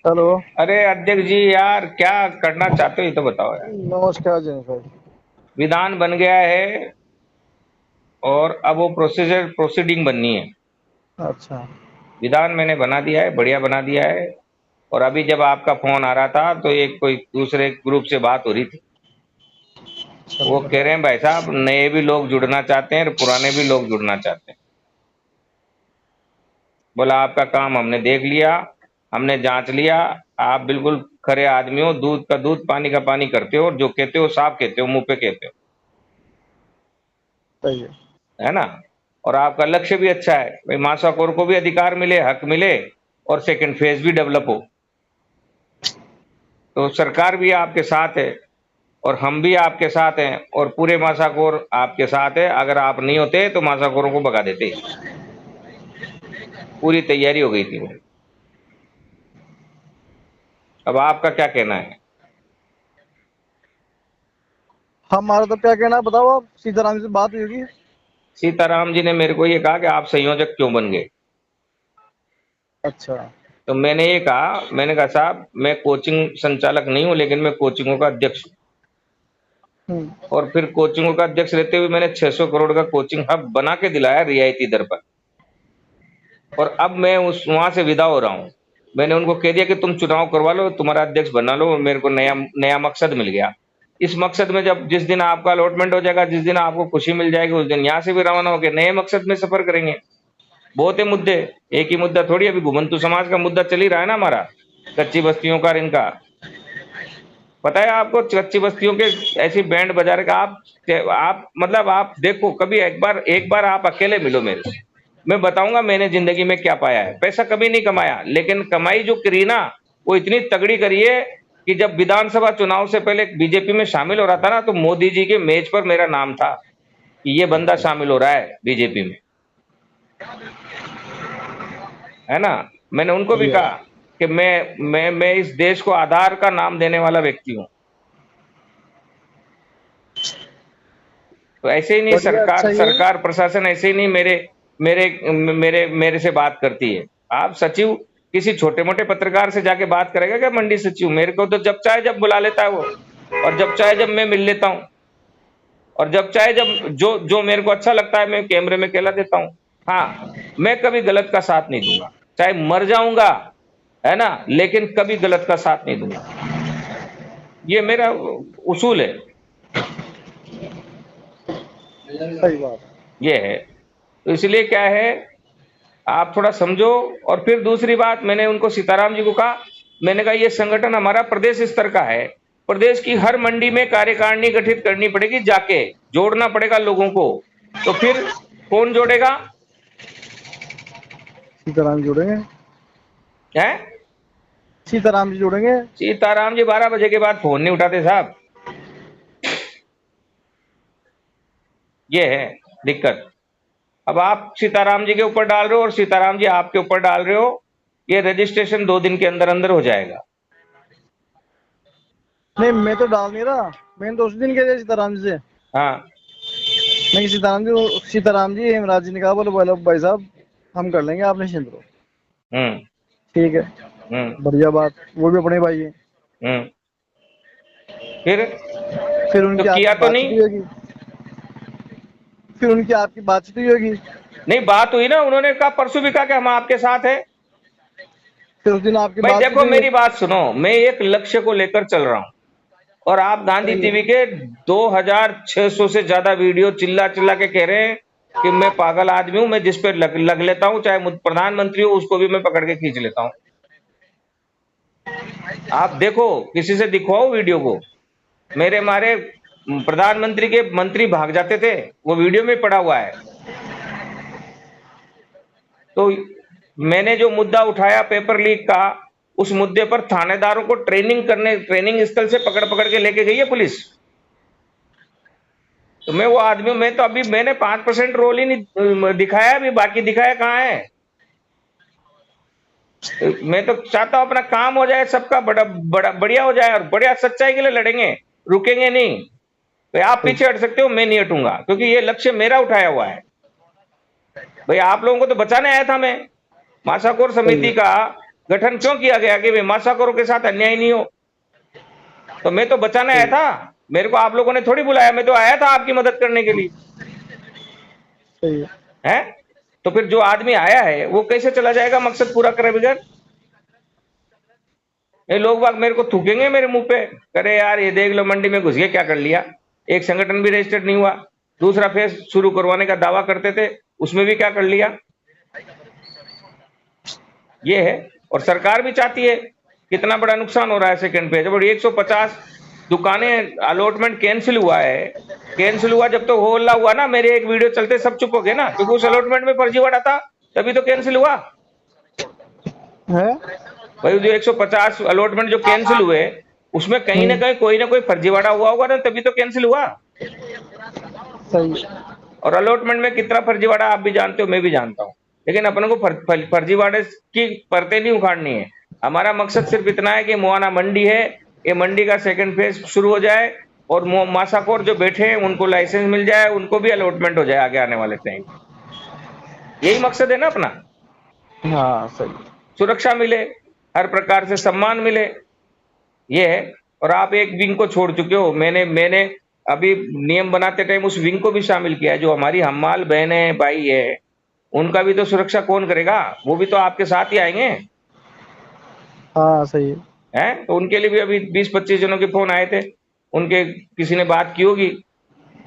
Hello. अरे अध्यक्ष जी, यार क्या करना चाहते हो ये तो बताओ यार। नमस्कार जैन भाई। विधान बन गया है और अब वो प्रोसीडिंग बननी है। अच्छा। विधान मैंने बना दिया है, बढ़िया बना दिया है। और अभी जब आपका फोन आ रहा था तो एक कोई दूसरे ग्रुप से बात हो रही थी। चलो वो कह बढ़िया। रहे हैं भाई साहब, नए भी लोग जुड़ना चाहते हैं और पुराने भी लोग जुड़ना चाहते हैं। बोला आपका काम हमने देख लिया, हमने जांच लिया। आप बिल्कुल खरे आदमी हो, दूध का दूध पानी का पानी करते हो और जो कहते हो साफ कहते हो, मुंह पे कहते सही है। हो, है ना। और आपका लक्ष्य भी अच्छा है भाई, मासाकोर को भी अधिकार मिले, हक मिले और सेकंड फेज भी डेवलप हो। तो सरकार भी आपके साथ है और हम भी आपके साथ हैं और पूरे मासाकोर आपके साथ है। अगर आप नहीं होते तो मासाकोरों को भगा देते। पूरी तैयारी हो गई थी मेरी। अब आपका क्या कहना है? हमारा तो क्या कहना है, बताओ आप। सीताराम से बात हुई होगी। सीताराम जी ने मेरे को ये कहा कि आप संयोजक क्यों बन गए। अच्छा। तो मैंने ये कहा, मैंने कहा साहब, मैं कोचिंग संचालक नहीं हूं लेकिन मैं कोचिंगों का अध्यक्ष हूं। हम्म। और फिर कोचिंगों का अध्यक्ष रहते हुए मैंने 600 करोड़ का कोचिंग हब बना के दिलाया रियायती दर पर। और अब मैं उस वहां से विदा हो रहा हूं। मैंने उनको कह दिया कि तुम चुनाव करवा लो, तुम्हारा अध्यक्ष बना लो, मेरे को नया नया मकसद मिल गया। इस मकसद में जब जिस दिन आपका अलॉटमेंट हो जाएगा, जिस दिन आपको खुशी मिल जाएगी, उस दिन यहाँ से भी रवाना होकर नए मकसद में सफर करेंगे। बहुत है मुद्दे, एक ही मुद्दा थोड़ी। अभी घुमंतु समाज का मुद्दा चल ही रहा है ना हमारा, कच्ची बस्तियों का और इनका। पता है आपको, कच्ची बस्तियों के ऐसी बैंड बजा रहे का आप मतलब आप देखो कभी, एक बार आप अकेले मिलो मेरे से। मैं बताऊंगा मैंने जिंदगी में क्या पाया है। पैसा कभी नहीं कमाया, लेकिन कमाई जो करी ना, वो इतनी तगड़ी करी है कि जब विधानसभा चुनाव से पहले बीजेपी में शामिल हो रहा था ना, तो मोदी जी के मेज पर मेरा नाम था कि ये बंदा शामिल हो रहा है बीजेपी में, है ना। मैंने उनको भी बढ़िया कहा है। कि मैं इस देश को आधार का नाम देने वाला व्यक्ति हूं। तो ऐसे ही नहीं बढ़िया, अच्छा सरकार ही है। सरकार प्रशासन ऐसे ही नहीं मेरे मेरे मेरे मेरे से बात करती है। आप सचिव किसी छोटे मोटे पत्रकार से जाके बात करेगा क्या? मंडी सचिव मेरे को तो जब चाहे जब बुला लेता है वो, और जब चाहे जब मैं मिल लेता हूँ, और जब चाहे जब जो जो मेरे को अच्छा लगता है मैं कैमरे में कहला देता हूँ। हाँ, मैं कभी गलत का साथ नहीं दूंगा, चाहे मर जाऊंगा, है ना, लेकिन कभी गलत का साथ नहीं दूंगा। ये मेरा उसूल है। सही बात है। ये है। तो इसलिए क्या है, आप थोड़ा समझो। और फिर दूसरी बात, मैंने उनको सीताराम जी को कहा, मैंने कहा ये संगठन हमारा प्रदेश स्तर का है। प्रदेश की हर मंडी में कार्यकारिणी गठित करनी पड़ेगी, जाके जोड़ना पड़ेगा लोगों को। तो फिर कौन जोड़ेगा? सीताराम जी जुड़ेंगे। है। सीताराम जी जुड़ेंगे। सीताराम जी 12 बजे के बाद फोन नहीं उठाते साहब। ये है दिक्कत। अब आप सीताराम जी के ऊपर डाल रहे हो और सीताराम जी आपके ऊपर डाल रहे हो। ये रजिस्ट्रेशन 2 दिन के अंदर अंदर हो जाएगा। नहीं, मैं तो डाल नहीं रहा। मैंने तो उस दिन कह दिया सीताराम जी से। हाँ। नहीं, सीताराम जी हेमराज जी ने कहा, बोले बोलो भाई साहब, हम कर लेंगे, आप निश्चिंत रहो। हम्म। ठीक है। हम्म। बढ़िया बात, वो भी अपने भाई है। हम्म। फिर फिर तो उनकी किया आपकी तो बातचीत नहीं। हुई होगी। फिर उनकी आपकी बातचीत हुई होगी। नहीं, बात हुई ना, उन्होंने कहा, परसों भी कहा कि हम आपके साथ हैं। फिर उस दिन आपकी भाई बातचीत देखो हुई। मेरी बात सुनो, मैं एक लक्ष्य को लेकर चल रहा हूं। और आप गांधी सही है। टीवी के 2600 से ज्यादा वीडियो चिल्ला चिल्ला के कह रहे हैं कि मैं पागल आदमी हूं, मैं जिस पे लग लेता हूं, चाहे प्रधानमंत्री हो उसको भी मैं पकड़ के खींच लेता हूं। आप देखो, किसी से दिखवाओ वीडियो को। मेरे मारे प्रधानमंत्री के मंत्री भाग जाते थे, वो वीडियो में पड़ा हुआ है। तो मैंने जो मुद्दा उठाया पेपर लीक का, उस मुद्दे पर थानेदारों को ट्रेनिंग स्थल से पकड़ पकड़ के लेके गई है पुलिस। तो मैं वो आदमी हूं, मैं तो अभी मैंने 5% रोल ही नहीं दिखाया, अभी बाकी दिखाया कहाँ है। तो मैं तो चाहता हूं अपना काम हो जाए, सबका बड़ा बड़ा बढ़िया हो जाए, और बढ़िया सच्चाई के लिए लड़ेंगे, रुकेंगे नहीं। भाई आप सही। पीछे हट सकते हो, मैं नहीं हटूंगा, क्योंकि ये लक्ष्य मेरा उठाया हुआ है। भाई आप लोगों को तो बचाने आया था मैं। मासाकोर सही समिति है। का गठन क्यों किया गया कि मासाकोरों के साथ अन्याय नहीं हो? तो मैं तो बचाने आया था, मेरे को आप लोगों ने थोड़ी बुलाया, मैं तो आया था आपकी मदद करने के लिए। सही है। है तो फिर जो आदमी आया है वो कैसे चला जाएगा मकसद पूरा करे बगैर? ये लोग बाग मेरे को थूकेंगे मेरे मुंह पे, करे यार ये देख लो मंडी में घुस गए क्या कर लिया, एक संगठन भी रजिस्टर्ड नहीं हुआ, दूसरा फेज शुरू करवाने का दावा करते थे उसमें भी क्या कर लिया। ये है। और सरकार भी चाहती है, कितना बड़ा नुकसान हो रहा है सेकंड फेज। और 150 दुकानें अलॉटमेंट कैंसिल हुआ है, कैंसिल हुआ जब तो होल्ला हुआ ना, मेरे एक वीडियो चलते सब चुप हो गए ना, क्योंकि उस अलॉटमेंट में फर्जीवाड़ा था, तभी तो कैंसिल हुआ है। भाई। जो 150 अलॉटमेंट जो कैंसिल हुए उसमें कहीं ना कहीं कोई ना कोई फर्जीवाड़ा हुआ होगा ना, तभी तो कैंसिल हुआ। सही। और अलॉटमेंट में कितना फर्जीवाड़ा आप भी जानते हो, मैं भी जानता हूं, लेकिन अपन को फर्जीवाड़े की परतें नहीं उखाड़नी है। हमारा मकसद सिर्फ इतना है कि मुआना मंडी है, ये मंडी का सेकंड फेज शुरू हो जाए और मासाकोर जो बैठे हैं उनको लाइसेंस मिल जाए, उनको भी अलॉटमेंट हो जाए आगे आने वाले टाइम। यही मकसद है ना अपना, हाँ सही। सुरक्षा मिले, हर प्रकार से सम्मान मिले, ये है। और आप एक विंग को छोड़ चुके हो, मैंने अभी नियम बनाते टाइम उस विंग को भी शामिल किया है, जो हमारी हमाल बहने भाई है उनका भी तो सुरक्षा कौन करेगा, वो भी तो आपके साथ ही आएंगे। हाँ सही है। हैं तो उनके लिए भी अभी 20-25 जनों के फोन आए थे, उनके किसी ने बात की होगी।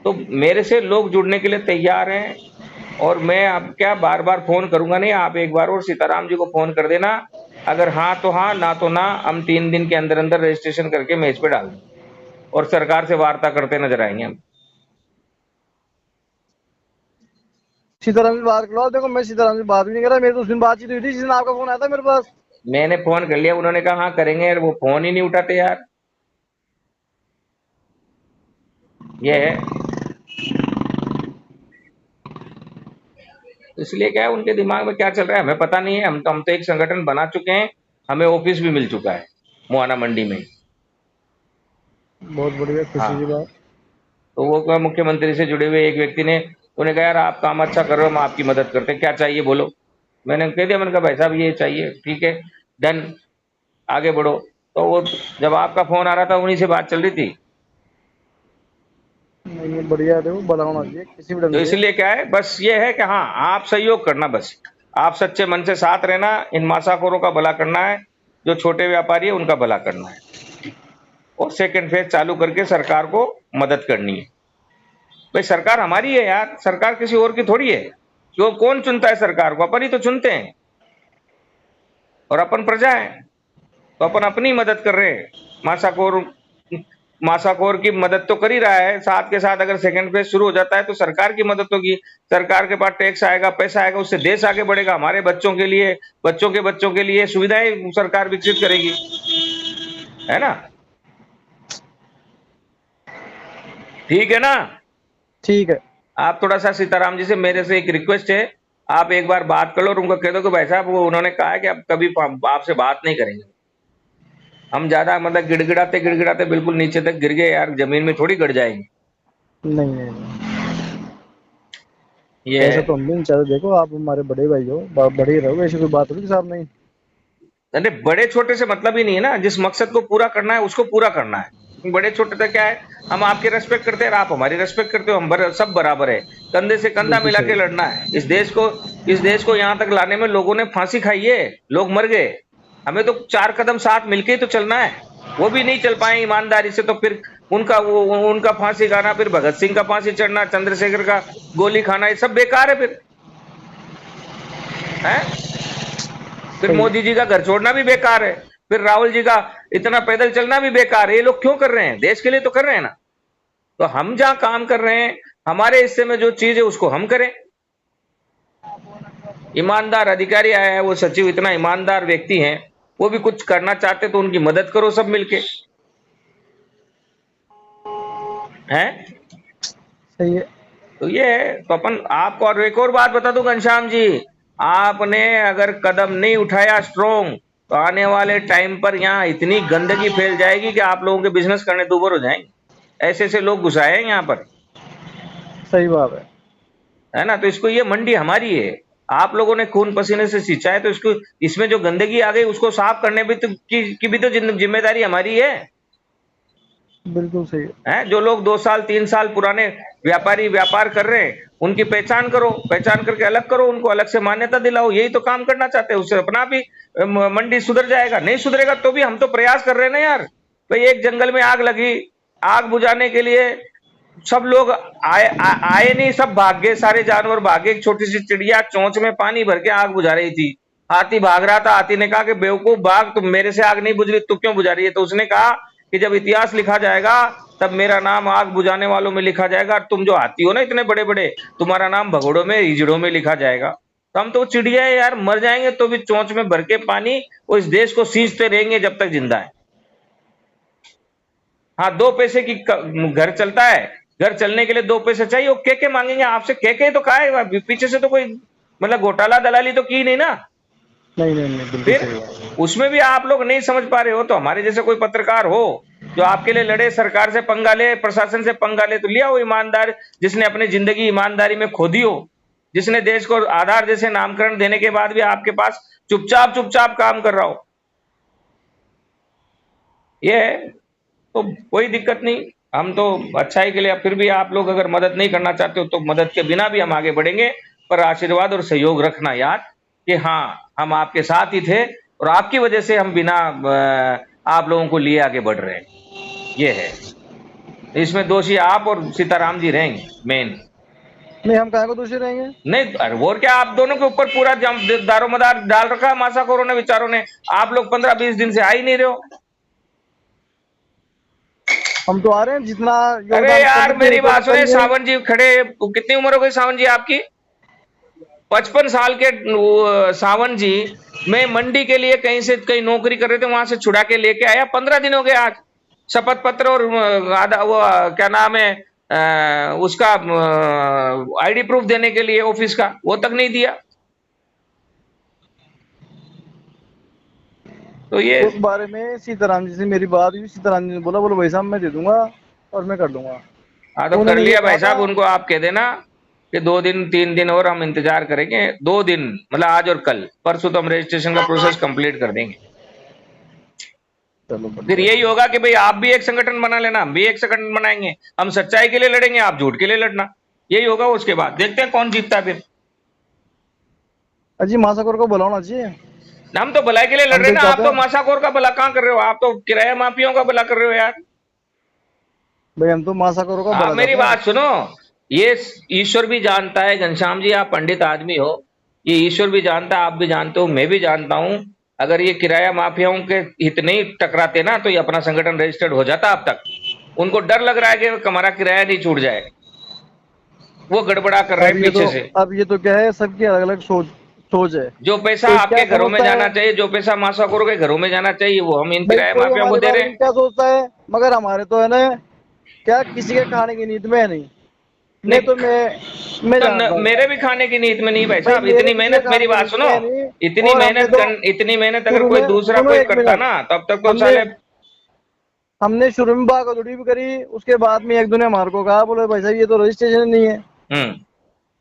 तो मेरे से लोग जुड़ने के लिए तैयार हैं, और मैं अब क्या बार बार फोन करूंगा नहीं, आप एक बार और सीताराम जी को फोन कर देना, अगर हाँ तो हाँ, ना तो ना। हम 3 दिन के अंदर अंदर रजिस्ट्रेशन करके मेज पे डाल देंगे और सरकार से वार्ता करते नजर आएंगे हम। सीताराम से बात करो। देखो मैं सीताराम से बात भी नहीं कर रहा, मेरी तो उस दिन बातचीत हुई थी जिस दिन आपका फोन आया था मेरे पास। मैंने फोन कर लिया, उन्होंने कहा हाँ करेंगे, वो फोन ही नहीं उठाते यार। ये है। इसलिए क्या है, उनके दिमाग में क्या चल रहा है हमें पता नहीं है। हम तो एक संगठन बना चुके हैं, हमें ऑफिस भी मिल चुका है मुआना मंडी में। बहुत बढ़िया, खुशी की हाँ, बात। तो वो क्या, मुख्यमंत्री से जुड़े हुए एक व्यक्ति ने, उन्हें कहा यार आप काम अच्छा कर रहे हो, हम आपकी मदद करते हैं, क्या चाहिए बोलो। मैंने कह दिया, मैंने कहा भाई साहब ये चाहिए, ठीक है डन, आगे बढ़ो। तो वो जब आपका फोन आ रहा था उन्हीं से बात चल रही थी। नहीं नहीं, बढ़िया है। देखो बड़ा होना चाहिए किसी भी ढंग तो से। इसलिए क्या है, बस ये है कि हाँ आप सहयोग करना, बस आप सच्चे मन से साथ रहना, इन मासाखोरों का भला करना है, जो छोटे व्यापारी है उनका भला करना है, और सेकंड फेज चालू करके सरकार को मदद करनी है। भाई सरकार हमारी है यार, सरकार किसी और की थोड़ी है। जो कौन चुनता है सरकार को, अपन ही तो चुनते हैं, और अपन प्रजा है, तो अपन अपनी मदद कर रहे हैं। मासाखोर मासाखोर की मदद तो कर ही रहा है, साथ के साथ अगर सेकंड फेज शुरू हो जाता है तो सरकार की मदद होगी, सरकार के पास टैक्स आएगा, पैसा आएगा, उससे देश आगे बढ़ेगा, हमारे बच्चों के लिए, बच्चों के लिए सुविधाएं सरकार विकसित करेगी, है ना। ठीक है ना। ठीक है। आप थोड़ा सा सीताराम जी से, मेरे से एक रिक्वेस्ट है, आप एक बार बात कर लो और उनको कह दो कि भाई साहब वो उन्होंने कहा है कि अब कभी आपसे बात नहीं करेंगे। हम ज्यादा मतलब गिड़गिड़ाते गिड़गिड़ाते बिल्कुल नीचे तक गिर गए यार, जमीन में थोड़ी गड़ जाएंगे। नहीं नहीं नहीं, ये ऐसा है। तो हम भी नहीं चाहते। देखो आप हमारे बड़े भाई हो, बड़े ही रहो, ऐसी कोई बात होगी साहब नहीं। अरे बड़े छोटे से मतलब ही नहीं है ना, जिस मकसद को पूरा करना है उसको पूरा करना है। बड़े छोटे से क्या है, हम आपकी रेस्पेक्ट करते हैं, आप हमारी रेस्पेक्ट करते हो, हम सब बराबर है, कंधे से कंधा बिल्कुल मिला सही। के लड़ना है। इस देश को यहाँ तक लाने में लोगों ने फांसी खाई है, लोग मर गए, हमें तो 4 कदम साथ मिलके ही तो चलना है। वो भी नहीं चल पाए ईमानदारी से, तो फिर उनका फांसी खाना, फिर भगत सिंह का फांसी चढ़ना, चंद्रशेखर का गोली खाना, ये सब बेकार है फिर, है। फिर सही है। मोदी जी का घर छोड़ना भी बेकार है, फिर राहुल जी का इतना पैदल चलना भी बेकार है। ये लोग क्यों कर रहे हैं, देश के लिए तो कर रहे हैं ना। तो हम जहां काम कर रहे हैं, हमारे हिस्से में जो चीज है उसको हम करें। ईमानदार अधिकारी आया है, वो सचिव इतना ईमानदार व्यक्ति हैं, वो भी कुछ करना चाहते तो उनकी मदद करो सब मिलके, हैं। सही है। तो ये है। तो अपन आपको और एक और बात बता दूं घनश्याम जी, आपने अगर कदम नहीं उठाया स्ट्रोंग, तो आने वाले टाइम पर यहाँ इतनी गंदगी फैल जाएगी कि आप लोगों के बिजनेस करने दूभर हो जाएंगे। ऐसे ऐसे लोग घुसाए हैं यहाँ पर, सही बात है। है ना। तो इसको, ये मंडी हमारी है, आप लोगों ने खून पसीने से सींचा है, तो इसको, इसमें जो गंदगी आ गई उसको साफ करने भी तो की भी तो जिम्मेदारी हमारी है। बिल्कुल सही है। जो लोग 2 साल 3 साल पुराने व्यापारी व्यापार कर रहे हैं, उनकी पहचान करो, पहचान करके अलग करो, उनको अलग से मान्यता दिलाओ, यही तो काम करना चाहते हैं। उससे अपना भी मंडी सुधर जाएगा। नहीं सुधरेगा तो भी हम तो प्रयास कर रहे हैं ना यार। भाई एक जंगल में आग लगी, आग बुझाने के लिए सब लोग आए नहीं, सब भाग गए, सारे जानवर भागे। एक छोटी सी चिड़िया चोंच में पानी भर के आग बुझा रही थी। हाथी भाग रहा था, हाथी ने कहा कि बेवकूफ बाघ, तुम मेरे से आग नहीं बुझ रही, तू क्यों बुझा रही है? तो उसने कहा कि जब इतिहास लिखा जाएगा तब मेरा नाम आग बुझाने वालों में लिखा जाएगा, तुम जो हाथी हो ना इतने बड़े बड़े, तुम्हारा नाम भगोड़ों में हिजड़ों में लिखा जाएगा। तो हम तो चिड़िया है यार, मर जाएंगे तो भी चोंच में भर के पानी वो इस देश को सींचते रहेंगे जब तक जिंदा है। हाँ, 2 पैसे की घर चलता है, घर चलने के लिए 2 पैसे चाहिए, वो के मांगेंगे आपसे। के तो कहा है, पीछे से तो कोई मतलब घोटाला दलाली तो की नहीं ना। नहीं नहीं नहीं, बिल्कुल फिर सही बात। उसमें भी आप लोग नहीं समझ पा रहे हो, तो हमारे जैसे कोई पत्रकार हो जो आपके लिए लड़े, सरकार से पंगा ले, प्रशासन से पंगा ले, तो लिया वो ईमानदार, जिसने अपनी जिंदगी ईमानदारी में खो दी हो, जिसने देश को आधार जैसे नामकरण देने के बाद भी आपके पास चुपचाप चुपचाप काम कर रहा हो। ये है, तो कोई दिक्कत नहीं, हम तो अच्छाई के लिए। फिर भी आप लोग अगर मदद नहीं करना चाहते हो तो मदद के बिना भी हम आगे बढ़ेंगे, पर आशीर्वाद और सहयोग रखना याद कि हाँ, हम आपके साथ ही थे और आपकी वजह से हम बिना आप लोगों को लिए आगे बढ़ रहे हैं। ये है, इसमें दोषी आप और सीताराम जी रहेंगे मेन। नहीं, हम कहाँ को दोषी रहेंगे? नहीं, अरे और क्या, आप दोनों के ऊपर पूरा दारोमदार डाल रखा है मासाखोरों ने, विचारों ने। आप लोग 15-20 दिन से आ ही नहीं रहे हो। हम तो आ रहे हैं, जितना अरे योगदान यार कर मेरी बात सुने, सकते हैं। सावन जी खड़े, कितनी उम्र हो गई सावन जी आपकी? 55 साल के सावन जी, मैं मंडी के लिए कहीं से कहीं नौकरी कर रहे थे, वहां से छुड़ा के लेके आया। 15 दिन हो गए आज। शपथ पत्र और आधा वो क्या नाम है उसका आईडी प्रूफ देने के लिए ऑफिस का, वो तक नहीं दिया। तो ये उस बारे में सीताराम जी से मेरी बात हुई, सीताराम जी ने बोला, बोलो भाई साहब मैं दे दूंगा और मैं कर दूंगा। हाँ, तो कर उन्होंने ये लिया कहा भाई साहब, था। उनको आप कह देना कि 2 दिन 3 दिन और हम इंतजार करेंगे। 2 दिन मतलब आज और कल, परसों तो हम रजिस्ट्रेशन का प्रोसेस कंप्लीट कर देंगे। चलो फिर बढ़िया। यही होगा कि भाई आप भी एक संगठन बना लेना, हम भी एक संगठन बनाएंगे। हम सच्चाई के लिए लड़ेंगे, आप झूठ के लिए लड़ना। यही होगा। उसके बाद देखते हैं कौन जीतता है फिर। अजी महासागर को बुलाना चाहिए। हम तो भलाई के लिए लड़ हम रहे तो हैं ना, आप चाहते तो हैं मासाखोर का भला कहाँ कर रहे हो? आप तो किराया माफियाओं का भला कर रहे हो यार। भाई, हम तो महासागर को आप बुला मेरी चाहते हैं। बात सुनो, ये ईश्वर भी जानता है, घनश्याम जी आप पंडित आदमी हो, ये ईश्वर भी जानता है, आप भी जानते हो, मैं भी जानता हूं। अगर ये किराया माफियाओं के हित नहीं टकराते ना, तो ये अपना संगठन रजिस्टर्ड हो जाता अब तक। उनको डर लग रहा है कि हमारा किराया नहीं छूट जाए, वो गड़बड़ा कर रहे हैं पीछे से। अब ये तो क्या है, सबकी अलग अलग सोच है। जो पैसा कोई क्या आपके घरों में समझता जाना है? चाहिए, जो पैसा मासाखोरों के घरों में जाना चाहिए, वो हम इन भाई किराया कोई माफिया को हमारे दे बारे रहे में हैं। क्या सोचता है, मगर हमारे तो है ना, क्या किसी के खाने की नीयत में है नहीं। मैं नहीं तो मैं तो जानता हूँ मेरे भी खाने की नीयत में नहीं भाई भाई, साहब। मेरे इतनी किसी के मेहनत, मेरी खाने की बात नीयत सुनो, में है नहीं। इतनी और हमने मेहनत तो इतनी मेहनत अगर शुरू कोई में, दूसरा सुनो कोई एक करता मिनट, ना, तब तक तो हमने साले। हमने शुरू में भागदौड़ी भी करी, उसके बाद में एक दो ने हमारे को कहा, बोले भाई साहब ये तो रजिस्ट्रेशन नहीं है। हम्म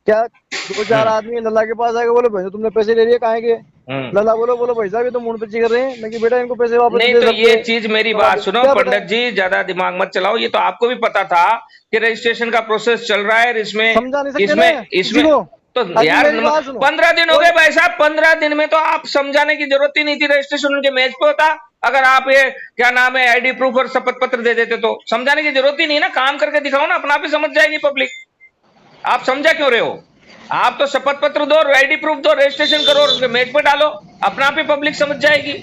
क्या 2-4 हम्म आदमी लल्ला के पास आके बोले, भाई साहब तुमने पैसे ले लिए कहाँ के? हम्म लल्ला बोलो बोलो भाई साहब ये तो मुंड पे कर रहे हैं। मैं कि बेटा इनको पैसे वापस नहीं, दे तो सकते ये हैं। चीज, मेरी तो बात आप सुनो क्या पंडित बताएं? जी, ज्यादा दिमाग मत चलाओ। ये तो आपको भी पता था कि रजिस्ट्रेशन का प्रोसेस चल रहा है। इसमें समझा नहीं सकते ना इसमें किसी इसमें को। तो अजी यार मेरी बात सुनो। 15 दिन हो और गए भाई साहब, 15 दिन में तो आप समझाने की जरूरत ही नहीं थी। रजिस्ट्रेशन उनके मेज पे होता। अगर आप ये क्या नाम है आईडी प्रूफ और शपथ पत्र दे देते तो समझाने की जरूरत ही नहीं ना। काम करके दिखाओ ना, अपना आप ही समझ जाएगी पब्लिक। आप समझा क्यों रहे हो? आप तो शपथ पत्र दो, आईडी प्रूफ दो, रजिस्ट्रेशन करो और उसके मेज पे डालो, अपना आप ही पब्लिक समझ जाएगी।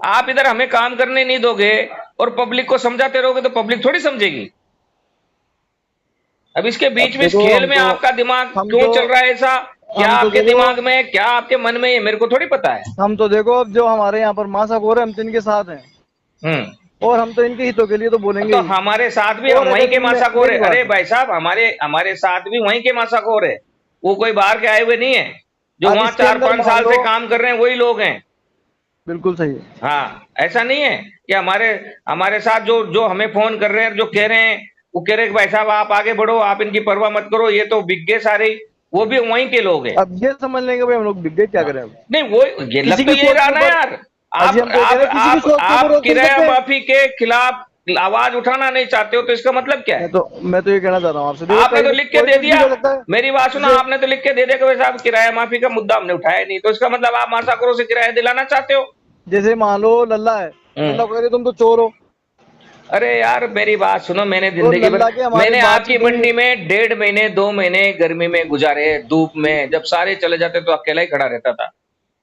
आप इधर हमें काम करने नहीं दोगे और पब्लिक को समझाते रहोगे तो पब्लिक थोड़ी समझेगी। अब इसके बीच अब में, इस देखो, खेल में आपका दिमाग क्यों चल रहा है ऐसा? क्या हम तो आपके देखो दिमाग में, क्या आपके मन में, ये मेरे को थोड़ी पता है। हम तो देखो, अब जो हमारे यहाँ पर महासागर है, हम तो इनके साथ हैं हम्म और हम तो इनके हितों के लिए तो बोलेंगे तो ही। हमारे साथ भी हम और वहीं अगर के तुमने मासाखोर है। मेरी अरे बात, भाई साहब, हमारे हमारे साथ भी वहीं के मासाखोर है। वो कोई बाहर के आए हुए नहीं है। जो अब वहां इसके चार अंदर पांच मान साल लो, से काम कर रहे हैं वही लोग हैं। बिल्कुल सही है। हाँ, ऐसा नहीं है कि हमारे हमारे साथ जो जो हमें फोन कर रहे हैं, जो कह रहे हैं, वो कह रहे हैं कि भाई साहब आप आगे बढ़ो, आप इनकी परवाह मत करो, ये तो बिक गए सारे ही। वो भी वहीं के लोग हैं। अब ये समझ लेंगे भाई हम लोग बिक गए, क्या करें अब। नहीं वो ये लग किसी तो की यही सोच रहा के ना ऊपर यार। अजी हम तो ये कह रहे हैं, किसी की सोच के ऊपर आप रोक नहीं किराया सकते। माफी के खिलाफ आवाज उठाना नहीं चाहते हो तो इसका मतलब क्या है? मैं तो ये कहना चाह रहा हूँ आपसे, देखो आपने तो लिख के कोई दे कुछ भी दिया, कर सकता है। मेरी बात सुना, जैसे आपने तो लिख के दे दिया कि भाई साहब किराया माफी का मुद्दा हमने उठाया नहीं, तो इसका मतलब आप मासाकरों से किराया दिलाना चाहते हो। जैसे मान लो लल्ला है, लल्ला को कह रहे तुम तो चोर हो, अरे यार मेरी बात सुनो, मैंने तो जिंदगी भर लल्ला के हमारी मैंने आपकी बातचीत हुई। मंडी में 1.5 महीने 2 महीने गर्मी में गुजारे, धूप में, जब सारे चले जाते तो अकेला ही खड़ा रहता था।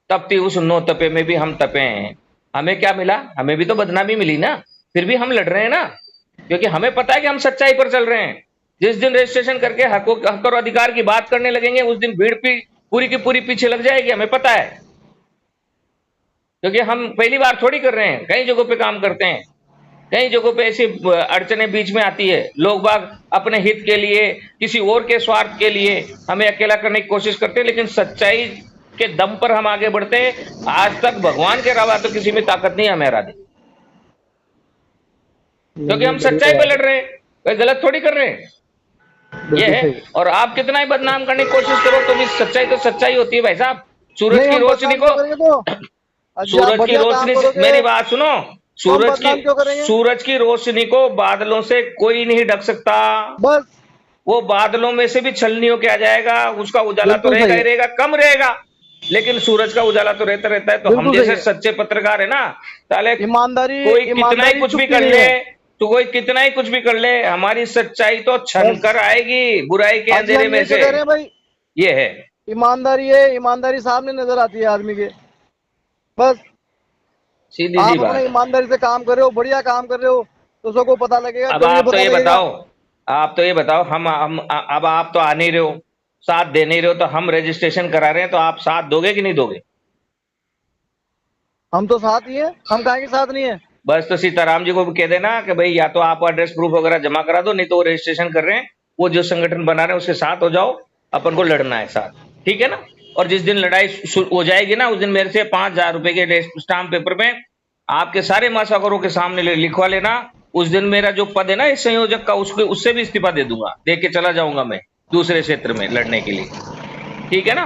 तपती उस नो तपे में भी हम तपे हैं। हमें क्या मिला? हमें भी तो बदनामी मिली ना, फिर भी हम लड़ रहे हैं ना, क्योंकि हमें पता है कि हम सच्चाई पर चल रहे हैं। जिस दिन रजिस्ट्रेशन करके हक और अधिकार की बात करने लगेंगे उस दिन भीड़ पूरी की पूरी पीछे लग जाएगी, हमें पता है। क्योंकि हम पहली बार थोड़ी कर रहे हैं, कई जगहों पे काम करते हैं, कई जगहों पे ऐसी अड़चनें बीच में आती है, लोग बाग अपने हित के लिए, किसी और के स्वार्थ के लिए हमें अकेला करने की कोशिश करते हैं, लेकिन सच्चाई के दम पर हम आगे बढ़ते हैं। आज तक भगवान के अलावा तो किसी में ताकत नहीं हमें हरा दी, क्योंकि हम सच्चाई पे लड़ रहे हैं, कोई गलत थोड़ी कर रहे हैं। ये बिल्कुल है। सही। और आप कितना ही बदनाम करने की कोशिश करो तो भी सच्चाई तो सच्चाई होती है भाई साहब। सूरज नहीं की हम रोशनी बदनाम को क्यों करेंगे तो, अजी आप सूरज की बढ़िया काम रोशनी से करोगे मेरी बात सुनो, तो हम बदनाम क्यों करेंगे। सूरज की रोशनी को बादलों से कोई नहीं ढक सकता। बस वो बादलों में से भी छलनी होके आ जाएगा, उसका उजाला तो बिल्कुल रहेगा सही ही है, रहेगा, कम रहेगा, लेकिन सूरज का उजाला तो रहता रहता है। तो हम बिल्कुल सही जैसे है। सच्चे पत्रकार है ना, ताले ईमानदारी कोई कितना ही ईमानदारी कुछ भी चुपती कर नहीं ले, है। तो कोई कितना ही कुछ भी कर ले, हमारी सच्चाई तो छन बस कर आएगी बुराई के अजी अंधेरे हम में ये तो से। कह रहे हैं भाई, ये है ईमानदारी है, ईमानदारी सामने नजर आती है आदमी के। बस सीधी सी आप अपने बात। ईमानदारी से काम कर रहे हो, बढ़िया काम कर रहे हो, तो सबको पता लगेगा, अब जब ये आप तो पता ये लगेगा। बताओ, आप तो ये बताओ, अब आप तो आ नहीं रहे हो, साथ दे नहीं रहे हो, तो हम रजिस्ट्रेशन करा रहे हैं तो आप साथ दोगे कि नहीं दोगे? हम तो साथ ही हैं, हम काहे के साथ नहीं है। बस तो सीताराम जी को भी कह देना कि भाई या तो आप एड्रेस प्रूफ वगैरह जमा करा दो, नहीं तो वो रजिस्ट्रेशन कर रहे हैं, वो जो संगठन बना रहे हैं उसके साथ हो जाओ, अपन को लड़ना है साथ, ठीक है ना। और जिस दिन लड़ाई हो जाएगी ना, उस दिन मेरे से 5,000 रुपए के स्टाम्प पेपर में आपके सारे महासागरों के सामने लिखवा लेना। उस दिन मेरा जो पद है ना इस संयोजक का, उससे भी इस्तीफा दे दूंगा, दे के चला जाऊंगा मैं दूसरे क्षेत्र में लड़ने के लिए, ठीक है ना।